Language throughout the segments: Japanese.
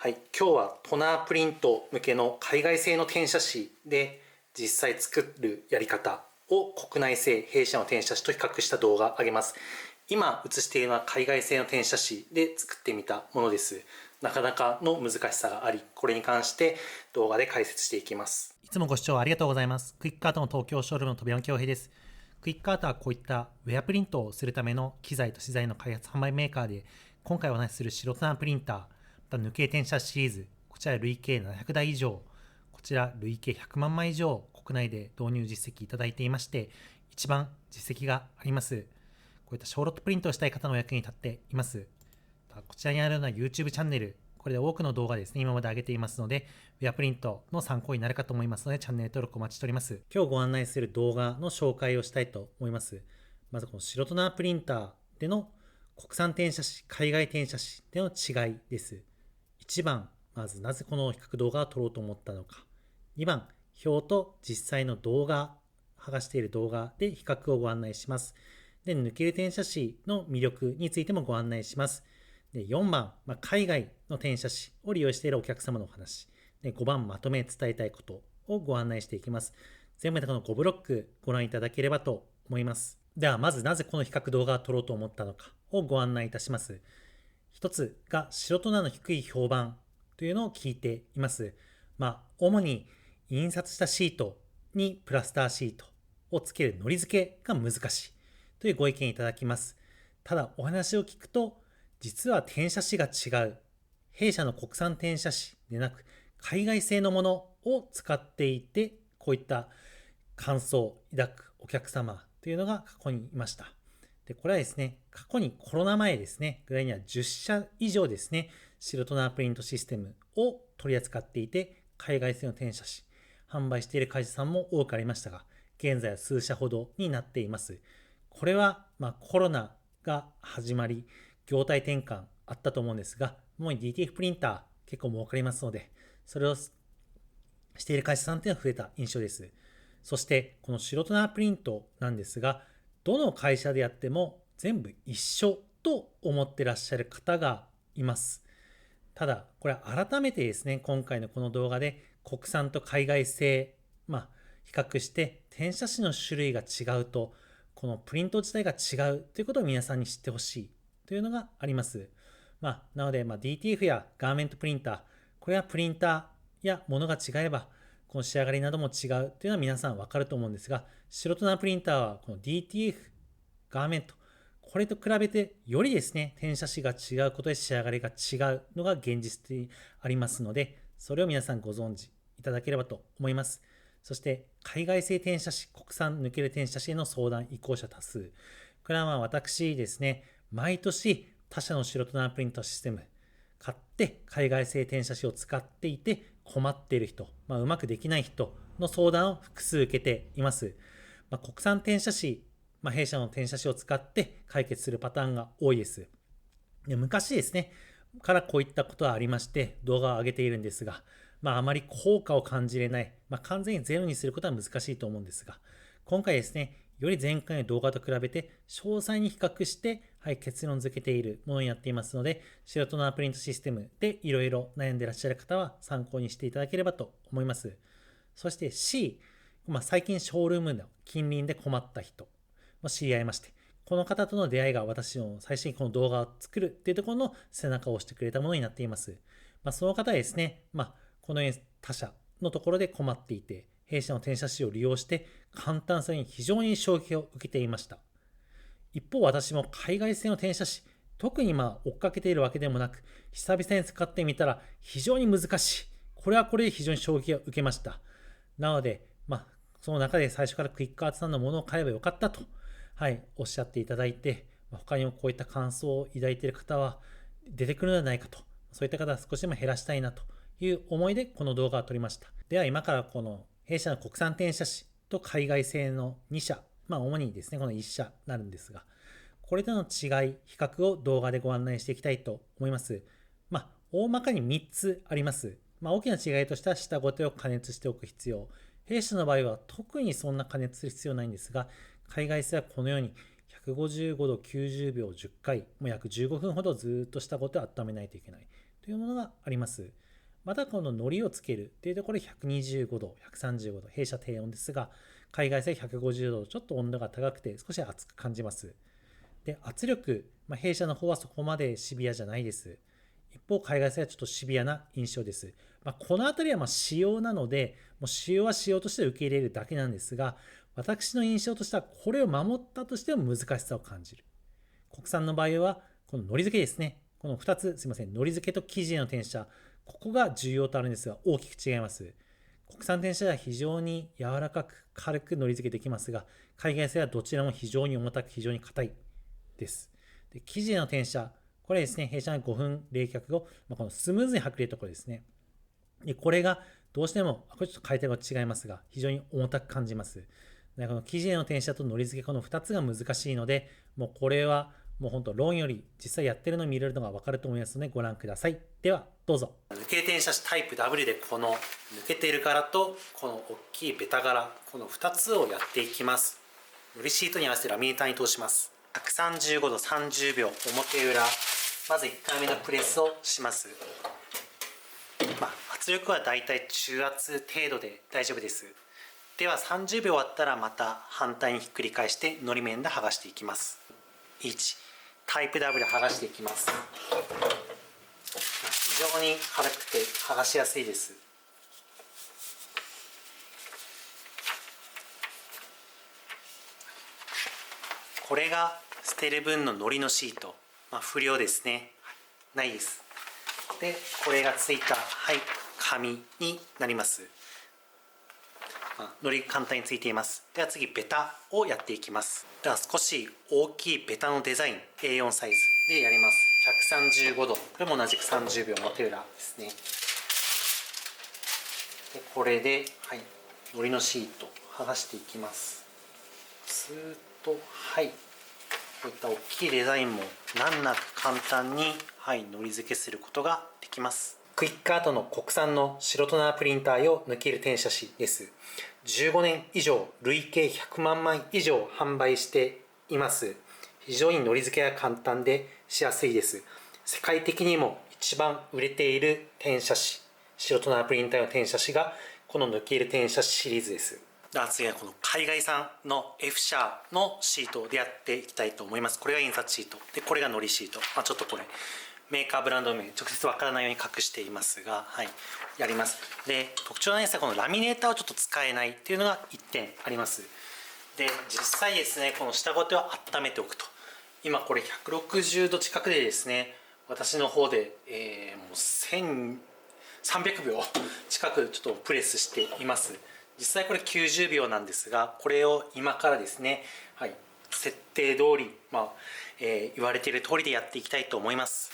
はい、今日はトナープリント向けの海外製の転写紙で実際作るやり方を国内製弊社の転写紙と比較した動画を上げます。今映しているのは海外製の転写紙で作ってみたものです。なかなかの難しさがあり、これに関して動画で解説していきます。いつもご視聴ありがとうございます。クイックアートの東京ショールームの飛山恭平です。クイックアートはこういったウェアプリントをするための機材と資材の開発販売メーカーで、今回お話しする白トナープリンター、また抜け転写シリーズ、こちら累計700台以上、こちら累計100万枚以上国内で導入実績いただいていまして、一番実績があります。こういった小ロットプリントをしたい方のお役に立っています。こちらにあるような YouTube チャンネル、これで多くの動画ですね、今まで上げていますので、ウェアプリントの参考になるかと思いますので、チャンネル登録お待ちしております。今日ご案内する動画の紹介をしたいと思います。まずこの白トナープリンターでの国産転写紙、海外転写紙での違いです。1番、まずなぜこの比較動画を撮ろうと思ったのか。2番、表と実際の動画、剥がしている動画で比較をご案内します。で、抜ける転写紙の魅力についてもご案内します。で4番、海外の転写紙を利用しているお客様のお話。で5番、まとめ伝えたいことをご案内していきます。全部でこの5ブロックご覧いただければと思います。では、まずなぜこの比較動画を撮ろうと思ったのかをご案内いたします。一つが白トナの低い評判というのを聞いています。主に印刷したシートにプラスターシートをつける糊付けが難しいというご意見いただきます。ただお話を聞くと、実は転写紙が違う。弊社の国産転写紙でなく、海外製のものを使っていて、こういった感想を抱くお客様というのが過去にいました。で、これはですね、過去にコロナ前ですね、ぐらいには10社以上ですね、白トナープリントシステムを取り扱っていて、海外製の転写紙、販売している会社さんも多くありましたが、現在は数社ほどになっています。これは、コロナが始まり、業態転換あったと思うんですが、もう DTF プリンター結構儲かりますので、それをしている会社さんというのは増えた印象です。そして、この白トナープリントなんですが、どの会社でやっても全部一緒と思ってらっしゃる方がいます。ただ、これは改めてですね、今回のこの動画で国産と海外製、比較して転写紙の種類が違うと、このプリント自体が違うということを皆さんに知ってほしいというのがあります。なので、DTF やガーメントプリンター、これはプリンターやものが違えば、この仕上がりなども違うというのは皆さんわかると思うんですが、白トナープリンターはこの DTF、ガーメント、これと比べてよりですね、転写紙が違うことで仕上がりが違うのが現実にありますので、それを皆さんご存知いただければと思います。そして、海外製転写紙、国産抜ける転写紙への相談、移行者多数。これは私ですね、毎年他社の白トナープリントシステム、買って海外製転写紙を使っていて困っている人、うまくできない人の相談を複数受けています。国産転写紙、弊社の転写紙を使って解決するパターンが多いです。昔ですね、からこういったことはありまして動画を上げているんですが、あまり効果を感じれない、完全にゼロにすることは難しいと思うんですが、今回ですね、より前回の動画と比べて詳細に比較して、結論付けているものになっていますので、白トナープリントシステムでいろいろ悩んでいらっしゃる方は参考にしていただければと思います。そして C、最近ショールームの近隣で困った人も知り合いまして、この方との出会いが私の最初にこの動画を作るっていうところの背中を押してくれたものになっています。その方はですね、このように他社のところで困っていて、弊社の転写紙を利用して簡単さに非常に衝撃を受けていました。一方私も海外製の転写紙、特に追っかけているわけでもなく、久々に使ってみたら非常に難しい。これはこれで非常に衝撃を受けました。なので、その中で最初からクイックアーツさんのものを買えばよかったと、おっしゃっていただいて、他にもこういった感想を抱いている方は出てくるのではないかと、そういった方は少しでも減らしたいなという思いでこの動画を撮りました。では今からこの弊社の国産転写紙と海外製の2社、主にですね、この1社になるんですが、これとの違い、比較を動画でご案内していきたいと思います。大まかに3つあります。大きな違いとしては下ごてを加熱しておく必要。弊社の場合は特にそんな加熱する必要ないんですが、海外製はこのように155度90秒10回、約15分ほどずっと下ごてを温めないといけないとというものがあります。またこの糊をつけるというところで125度、135度、弊社低温ですが、海外製150度、ちょっと温度が高くて少し熱く感じます。で、圧力、弊社の方はそこまでシビアじゃないです。一方、海外製はちょっとシビアな印象です。このあたりは仕様なので、もう仕様は仕様として受け入れるだけなんですが、私の印象としてはこれを守ったとしても難しさを感じる。国産の場合は、この糊付けですね。この2つ、すいません、糊付けと生地への転写、ここが重要とあるんですが、大きく違います。国産転写は非常に柔らかく軽く糊付けできますが、海外製はどちらも非常に重たく非常に硬いです。で、生地への転写、これですね、弊社が5分冷却後、このスムーズに剥離れるところですね。で、これがどうしても、これちょっと書いてあるのが違いますが、非常に重たく感じます。で、この生地への転写と糊付け、この2つが難しいので、もうこれはもう本当論より実際やってるのを見れるのが分かると思いますのでご覧ください。ではどうぞ。抜け転写タイプ W でこの抜けている柄とこの大きいベタ柄、この2つをやっていきます。糊シートに合わせてラミネーターに通します。135度30秒表裏、まず1回目のプレスをします。圧力はだいたい中圧程度で大丈夫です。では30秒終わったらまた反対にひっくり返して糊面で剥がしていきます。1、タイプ W で剥がしていきます。非常に軽くて剥がしやすいです。これが捨てる分の糊のシート、不良ですね、ないです。で、これがついた、紙になります。糊簡単についています。では次、ベタをやっていきます。では少し大きいベタのデザイン A4 サイズでやります。135度、これも同じく30秒表裏ですね。でこれで、糊のシート剥がしていきます。スーッと、こういった大きいデザインも難なく簡単に、糊付けすることができます。クイックアートの国産の白トナープリンター用抜ける転写紙です。15年以上、累計100万枚以上販売しています。非常に糊付けが簡単でしやすいです。世界的にも一番売れている転写紙、白トナープリンター用転写紙がこの抜ける転写紙シリーズです。次はこの海外産の F 社のシートでやっていきたいと思います。これが印刷シートで、これが糊シート、ちょっとこれメーカーブランド名直接わからないように隠していますが、やります。で、特徴なんですが、このラミネーターをちょっと使えないっていうのが1点あります。で、実際ですね、この下ごてを温めておくと、今これ160度近くでですね、私の方で、もう1300秒近くちょっとプレスしています。実際これ90秒なんですが、これを今からですね、設定通り、言われている通りでやっていきたいと思います。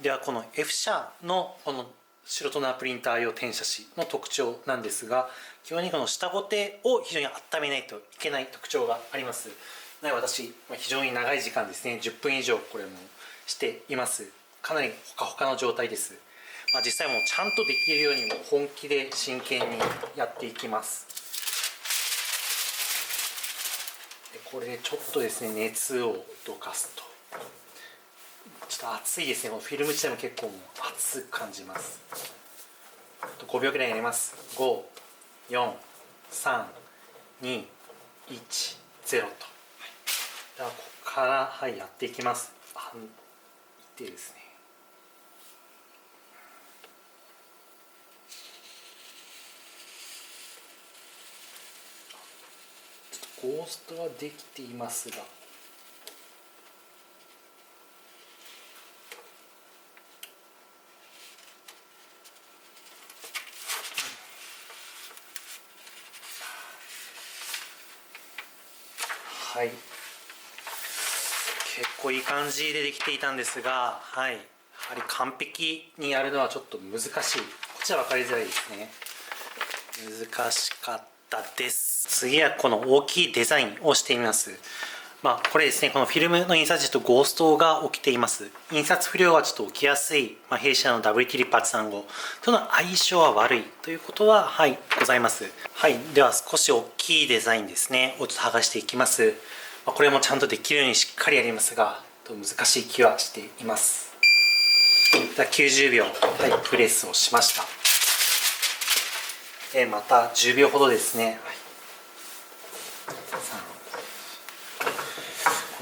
ではこの F 社のこの白トナープリンター用転写紙の特徴なんですが、基本にこの下ごてを非常に温めないといけない特徴があります。私、非常に長い時間ですね、10分以上これもしています。かなりほかほかの状態です。実際もうちゃんとできるようにも本気で真剣にやっていきます。でこれでちょっとですね、熱をどかすとちょっと熱いですね。このフィルム自体も結構もう熱く感じます。5秒ぐらいやります。5、4、3、2、1、0と。ではここからやっていきます。いってですね。ちょっとゴーストはできていますが。結構いい感じでできていたんですが、やはり完璧にやるのはちょっと難しい。こっちは分かりづらいですね。難しかったです。次はこの大きいデザインをしてみます。これですね、このフィルムの印刷時とゴーストが起きています。印刷不良はちょっと起きやすい、弊社の WT リッパーツ3号との相性は悪いということは、ございます。では少し大きいデザインですね、をちょっと剥がしていきます。これもちゃんとできるようにしっかりやりますが、難しい気はしています。90秒、プレスをしました。また10秒ほどですね。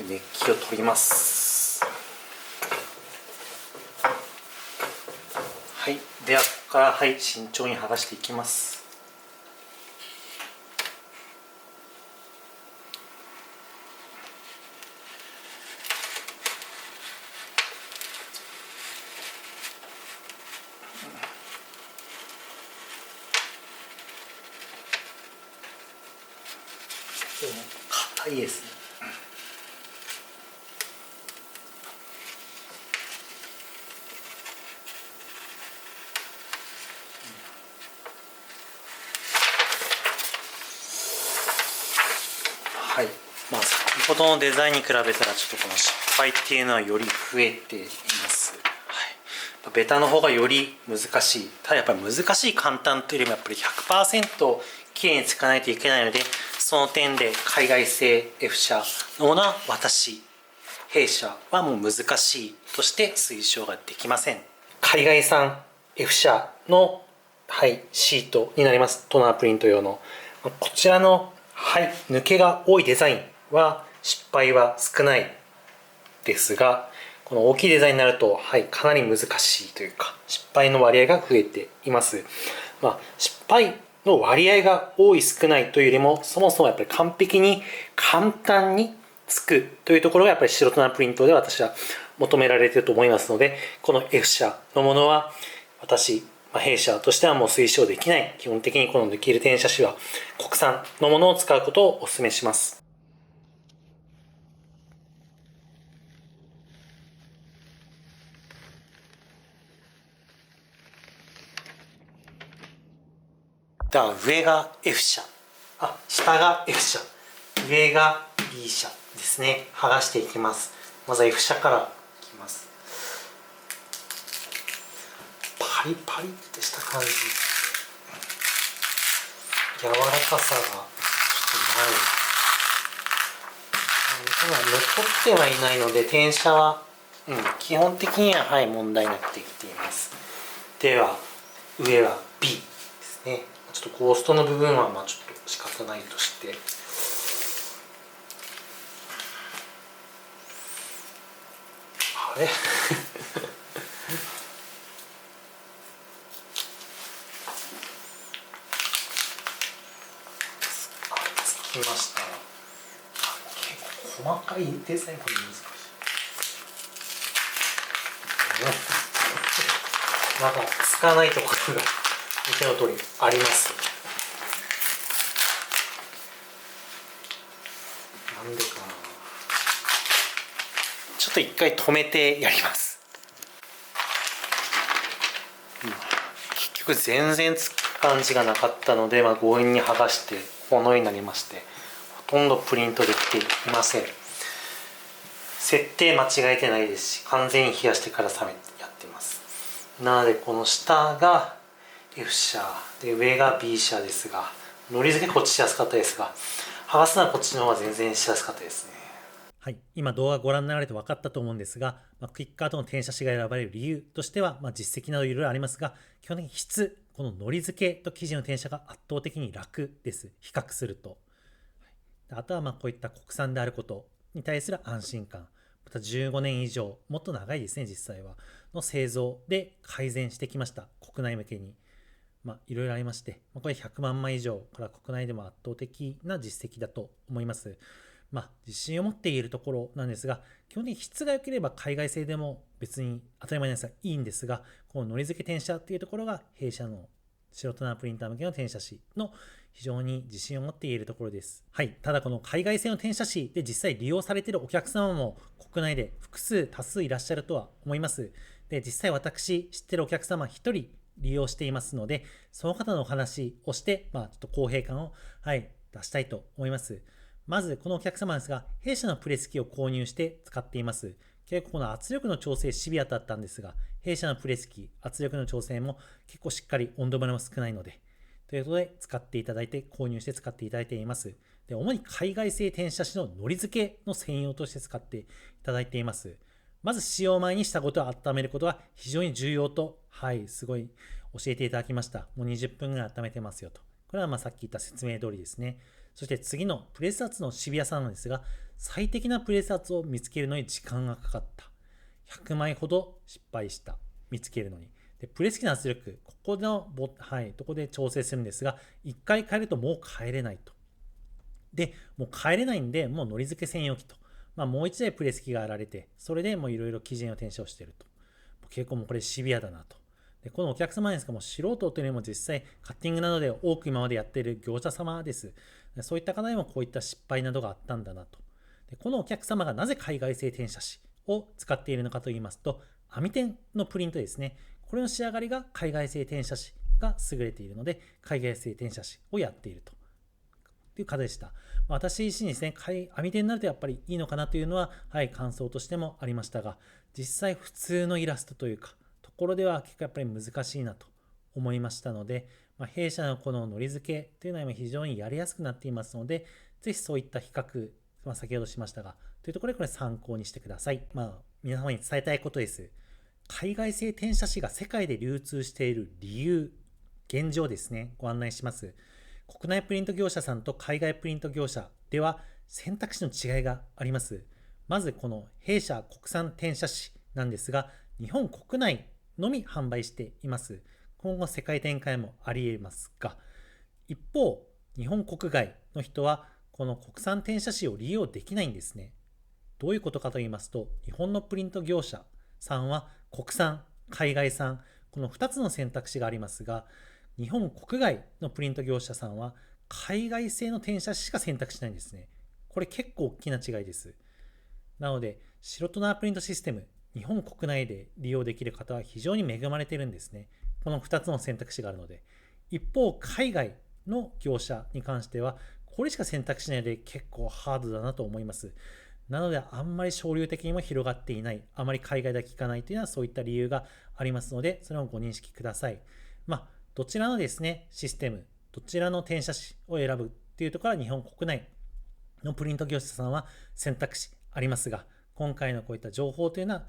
熱気を取ります。はい、ではここから慎重に剥がしていきます。硬いですね。はい、先ほどのデザインに比べたらちょっとこの失敗っていうのはより増えています。ベタの方がより難しい。ただやっぱり難しい簡単というよりもやっぱり 100% きれいにつかないといけないので、その点で海外製 F 社のものは弊社はもう難しいとして推奨ができません。海外産 F 社の、シートになります。トナープリント用のこちらの、抜けが多いデザインは失敗は少ないですが、この大きいデザインになると、かなり難しいというか失敗の割合が増えています。失敗の割合が多い少ないというよりも、そもそもやっぱり完璧に簡単につくというところがやっぱり白トナープリントで私は求められていると思いますので、この F 社のものは私、弊社としてはもう推奨できない。基本的にこの抜き入れ転写紙は国産のものを使うことをお勧めします。では上が F 社、下が F 社、上が B 社ですね。剥がしていきます。まずは F 社からいきます。パリパリってした感じ、柔らかさがちょっとない。ただ残ってはいないので転写は、基本的には問題なくできています。では上は B ですね。ちょっとゴーストの部分はちょっと仕方ないとして、あれつきました。結構細かいデザインが難しい。まだつかないところが見ての通りあります。なんでかな。ちょっと一回止めてやります。結局全然つく感じがなかったので、強引に剥がしてこのようになりまして、ほとんどプリントできていません。設定間違えてないですし、完全に冷やしてから冷めてやってます。なのでこの下が F 社で上が B 社ですが、のり付けこっちしやすかったですが、剥がすのはこっちの方が全然しやすかったですね。はい、今動画ご覧になられて分かったと思うんですが、クイックアートの転写紙が選ばれる理由としては、実績などいろいろありますが、基本的に質、こののり付けと生地の転写が圧倒的に楽です。比較すると。あとはこういった国産であることに対する安心感。また15年以上、もっと長いですね、実際は。の製造で改善してきました。国内向けに。いろいろありまして、これ100万枚以上から国内でも圧倒的な実績だと思います。自信を持っているところなんですが、基本的に質が良ければ海外製でも別に当たり前なんですがいいんですが、こののり付け転写っていうところが弊社の白トナープリンター向けの転写紙の非常に自信を持っているところです。ただこの海外製の転写紙で実際利用されているお客様も国内で多数いらっしゃるとは思います。で、実際私知ってるお客様1人利用していますので、その方のお話をして、ちょっと公平感を、出したいと思います。まず、このお客様ですが、弊社のプレス機を購入して使っています。結構この圧力の調整シビアだったんですが、弊社のプレス機、圧力の調整も結構しっかり温度漏れも少ないので、ということで購入して使っていただいています。で、主に海外製転写紙ののり付けの専用として使っていただいています。まず使用前に下ごと温めることが非常に重要と、すごい教えていただきました。もう20分ぐらい温めてますよと。これはさっき言った説明通りですね。そして次のプレス圧のシビアさなんですが、最適なプレス圧を見つけるのに時間がかかった。100枚ほど失敗した。見つけるのに。でプレス機の圧力、ここで調整するんですが、1回変えるともう変えれないと。で、もう変えれないんで、もうのり付け専用機と。もう一台プレス機があられて、それでもういろいろ基準を転写をしていると。結構もうこれシビアだなと。でこのお客様ですが、もう素人というよりも実際カッティングなどで多く今までやっている業者様です。そういった方にもこういった失敗などがあったんだなと。でこのお客様がなぜ海外製転写紙を使っているのかといいますと、網点のプリントですね。これの仕上がりが海外製転写紙が優れているので、海外製転写紙をやっているという方でした。私自身ですね、網点になるとやっぱりいいのかなというのは、感想としてもありましたが、実際普通のイラストというか、ところでは結構やっぱり難しいなと思いましたので、弊社のこののり付けというのは今非常にやりやすくなっていますので、ぜひそういった比較、先ほどしましたが、というところでこれ参考にしてください。皆様に伝えたいことです。海外製転写紙が世界で流通している理由、現状ですね、ご案内します。国内プリント業者さんと海外プリント業者では選択肢の違いがあります。まずこの弊社国産転写紙なんですが、日本国内のみ販売しています。今後世界展開もあり得ますが、一方、日本国外の人はこの国産転写紙を利用できないんですね。どういうことかと言いますと、日本のプリント業者さんは国産、海外産、この2つの選択肢がありますが、日本国外のプリント業者さんは海外製の転写紙しか選択しないんですね。これ結構大きな違いです。なので、白トナープリントシステム、日本国内で利用できる方は非常に恵まれているんですね。この2つの選択肢があるので。一方、海外の業者に関しては、これしか選択しないで結構ハードだなと思います。なので、あんまり省流的にも広がっていない、あまり海外では効かないというのはそういった理由がありますので、それをご認識ください。どちらのですね、システム、どちらの転写紙を選ぶっていうところは日本国内のプリント業者さんは選択肢ありますが、今回のこういった情報というのは、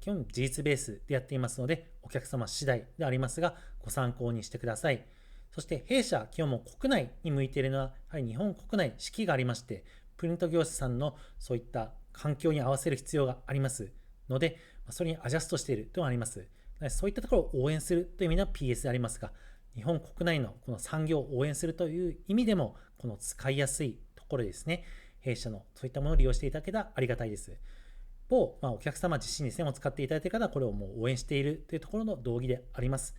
基本事実ベースでやっていますので、お客様次第でありますが、ご参考にしてください。そして弊社、基本も国内に向いているのは、日本国内四季がありまして、プリント業者さんのそういった環境に合わせる必要がありますので、それにアジャストしているというのがあります。そういったところを応援するという意味では PS でありますが、日本国内のこの産業を応援するという意味でも、この使いやすいところですね、弊社のそういったものを利用していただけたらありがたいです。お客様自身ですね、使っていただいている方はこれをもう応援しているというところの道義であります。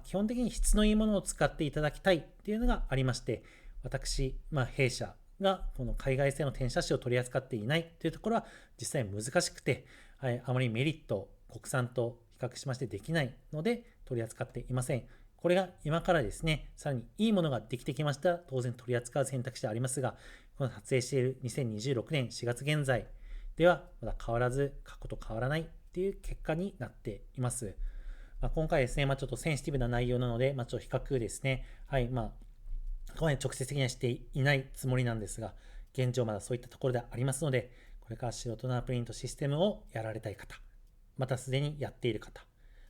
基本的に質のいいものを使っていただきたいというのがありまして、私、弊社がこの海外製の転写紙を取り扱っていないというところは実際難しくて、あまりメリット、国産と比較しましてできないので取り扱っていません。これが今からですね、さらにいいものができてきましたら当然取り扱う選択肢でありますが、この撮影している2026年4月現在ではまだ変わらず過去と変わらないっていう結果になっています。今回ですね、ちょっとセンシティブな内容なので、ちょっと比較ですね、ここまで直接的にはしていないつもりなんですが、現状まだそういったところでありますので、これから白トナープリントシステムをやられたい方、またすでにやっている方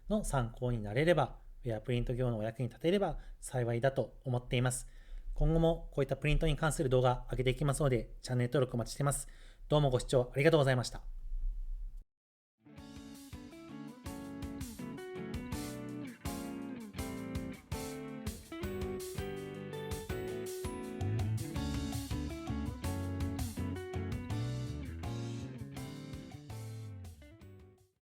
の参考になれれば、ウェアプリント業のお役に立てれば幸いだと思っています。今後もこういったプリントに関する動画上げていきますので、チャンネル登録お待ちしています。どうもご視聴ありがとうございました。